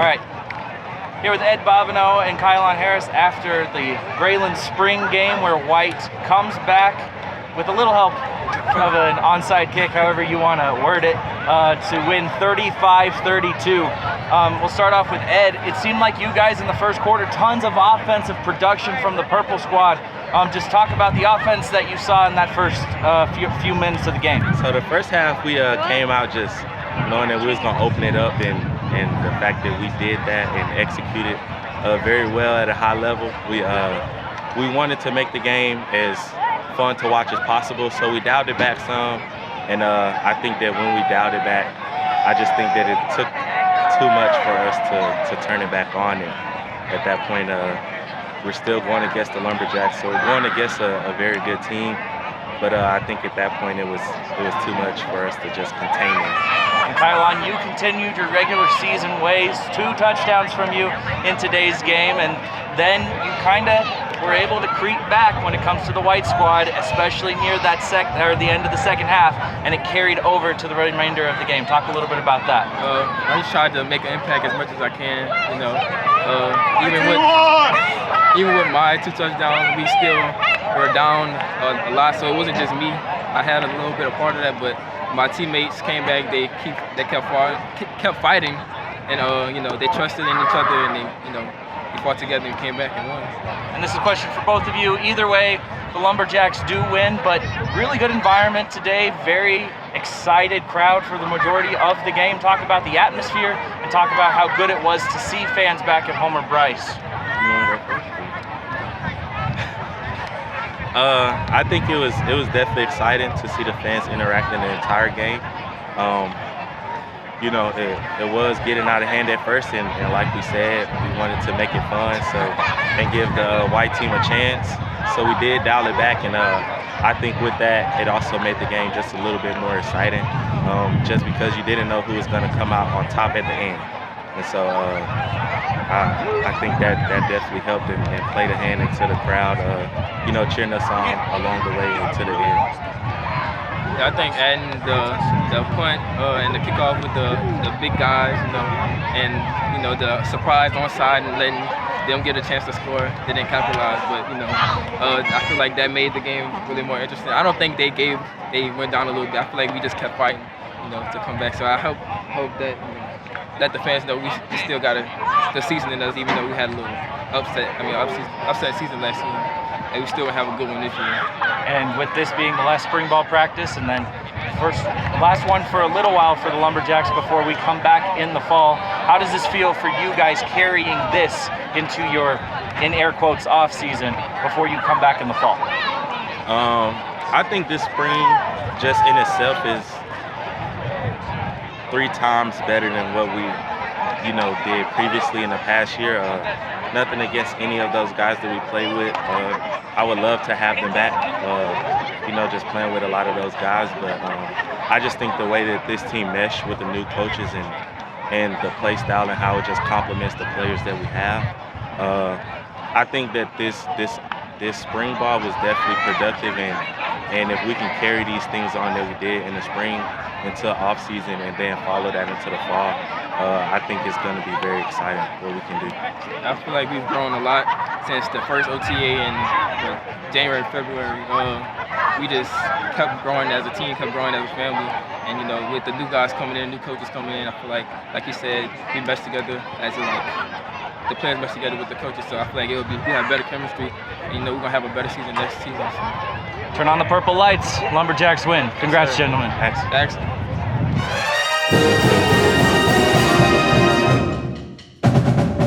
All right. Here with Ed Bobino and Kylon Harris after the Graylan Spring Game, where White comes back with a little help of an onside kick, however you want to word it, to win 35-32. We'll start off with Ed. It seemed like you guys in the first quarter, tons of offensive production from the Purple squad. Just talk about the offense that you saw in that first few minutes of the game. So the first half, we came out just knowing that we was going to open it up, and the fact that we did that and executed very well at a high level. We wanted to make the game as fun to watch as possible, so we dialed it back some, and I think that when we dialed it back, I just think that it took too much for us to turn it back on, and at that point we're still going against the Lumberjacks, so we're going against a very good team, but I think at that point it was too much for us to just contain them. And Kylon, you continued your regular season ways, 2 touchdowns from you in today's game, and then you kind of were able to creep back when it comes to the White squad, especially near that the end of the second half, and it carried over to the remainder of the game. Talk a little bit about that. I just tried to make an impact as much as I can. You know, even with my 2 touchdowns, we still were down a lot, so it wasn't just me. I had a little bit of part of that, but my teammates came back. They kept fighting, and you know, they trusted in each other, and they fought together and came back and won. And this is a question for both of you. Either way, the Lumberjacks do win, but really good environment today. Very excited crowd for the majority of the game. Talk about the atmosphere and talk about how good it was to see fans back at Homer Bryce. I think it was definitely exciting to see the fans interacting the entire game. You know, it was getting out of hand at first, and like we said, we wanted to make it fun, and give the White team a chance. So we did dial it back, and I think with that, it also made the game just a little bit more exciting, just because you didn't know who was going to come out on top at the end. And so I think that definitely helped and played a hand into the crowd, you know, cheering us on along the way into the end. Yeah, I think adding the punt and the kickoff with the big guys, you know, and you know, the surprise onside and letting them get a chance to score, they didn't capitalize. But you know, I feel like that made the game really more interesting. I don't think they went down a little bit. I feel like we just kept fighting, you know, to come back. So I hope that, you know, let the fans know we still got the season in us, even though we had a little upset season last season, and we still have a good one this year. And with this being the last spring ball practice, and then last one for a little while for the Lumberjacks before we come back in the fall, how does this feel for you guys carrying this into your, in air quotes, off season before you come back in the fall? I think this spring just in itself is 3 times better than what we, you know, did previously in the past year. Nothing against any of those guys that we play with. I would love to have them back, you know, just playing with a lot of those guys. But I just think the way that this team meshed with the new coaches and the play style and how it just complements the players that we have, I think that this spring ball was definitely productive, and if we can carry these things on that we did in the spring into off season and then follow that into the fall, I think it's going to be very exciting what we can do. I feel like we've grown a lot since the first OTA in January, February. We just kept growing as a team, kept growing as a family, and you know, with the new guys coming in, new coaches coming in, I feel like you said, we mesh together as in like the players mesh together with the coaches. So I feel like we have better chemistry, and you know, we're gonna have a better season next season. So. Turn on the purple lights. Lumberjacks win. Congrats, gentlemen. Thanks. Thanks.